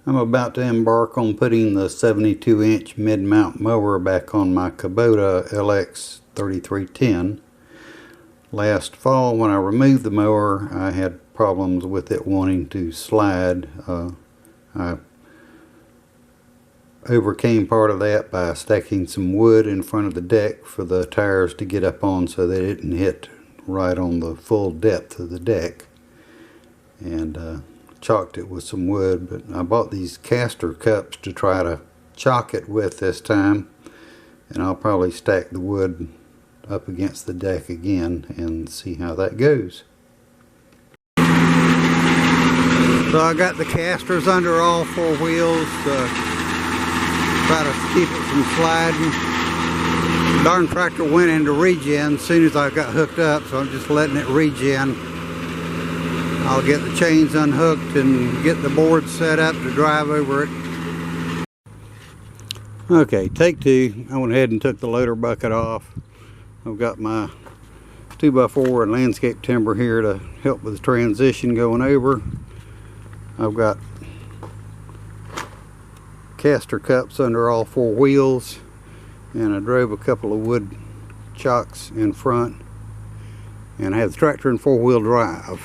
I'm about to embark on putting the 72-inch mid-mount mower back on my Kubota LX3310. Last fall when I removed the mower, I had problems with it wanting to slide. I overcame part of that by stacking some wood in front of the deck for the tires to get up on so they didn't hit right on the full depth of the deck, and chalked it with some wood. But I bought these caster cups to try to chalk it with this time, and I'll probably stack the wood up against the deck again and see how that goes. So I got the casters under all four wheels to try to keep it from sliding. The darn tractor went into regen as soon as I got hooked up, so I'm just letting it regen. I'll get the chains unhooked and get the board set up to drive over it. Okay, take two. I went ahead and took the loader bucket off. I've got my 2x4 and landscape timber here to help with the transition going over. I've got caster cups under all four wheels, and I drove a couple of wood chocks in front, and I have the tractor in four-wheel drive.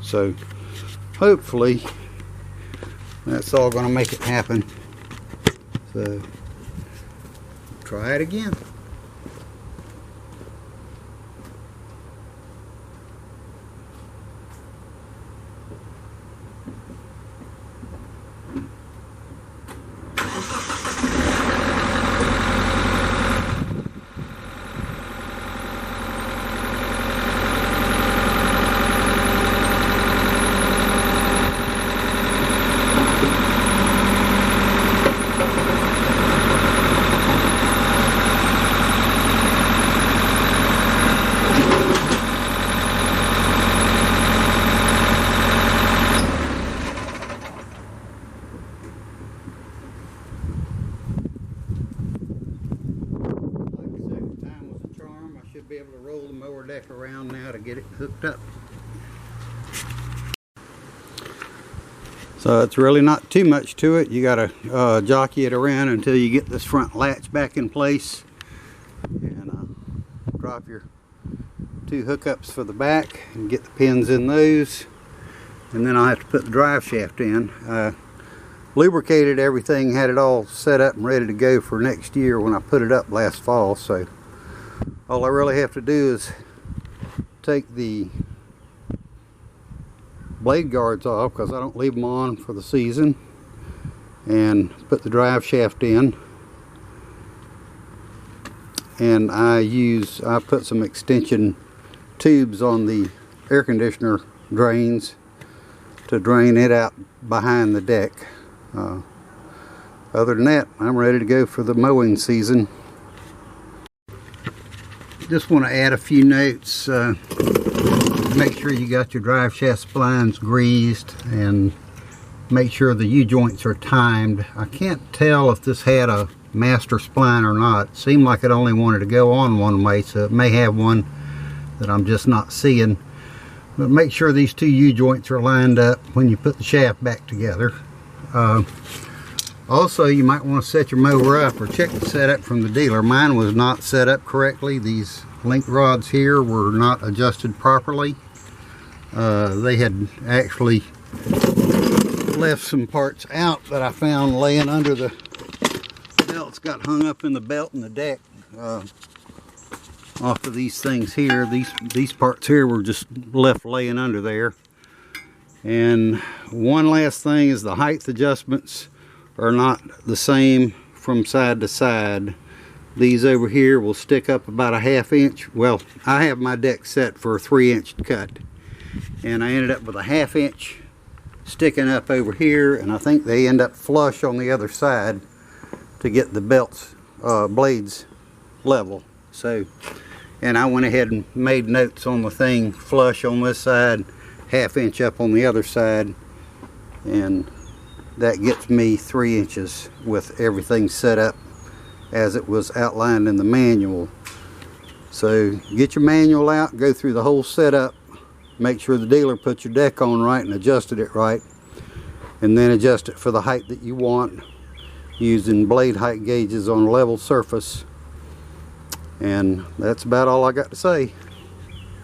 So hopefully that's all going to make it happen. So try it again. Be able to roll the mower deck around now to get it hooked up. So it's really not too much to it. You gotta jockey it around until you get this front latch back in place, and drop your two hookups for the back and get the pins in those, and then I'll have to put the drive shaft in. Lubricated everything, had it all set up and ready to go for next year when I put it up last fall. So all I really have to do is take the blade guards off, because I don't leave them on for the season, and put the drive shaft in. And I put some extension tubes on the air conditioner drains to drain it out behind the deck. Other than that, I'm ready to go for the mowing season. Just want to add a few notes. Make sure you got your drive shaft splines greased, and make sure the U-joints are timed. I can't tell if this had a master spline or not. It seemed like it only wanted to go on one way, so it may have one that I'm just not seeing. But make sure these two U-joints are lined up when you put the shaft back together. Also, you might want to set your mower up or check the setup from the dealer. Mine was not set up correctly. These link rods here were not adjusted properly. They had actually left some parts out that I found laying under the belts, got hung up in the belt and the deck off of these things here. These parts here were just left laying under there. And one last thing is the height adjustments are not the same from side to side. These over here will stick up about a ½ inch. Well, I have my deck set for a 3-inch cut, and I ended up with a ½ inch sticking up over here, and I think they end up flush on the other side to get the belts blades level. So, and I went ahead and made notes on the thing: flush on this side, ½ inch up on the other side, and that gets me 3 inches with everything set up as it was outlined in the manual. So get your manual out, go through the whole setup, make sure the dealer put your deck on right and adjusted it right, and then adjust it for the height that you want using blade height gauges on a level surface. And that's about all I got to say.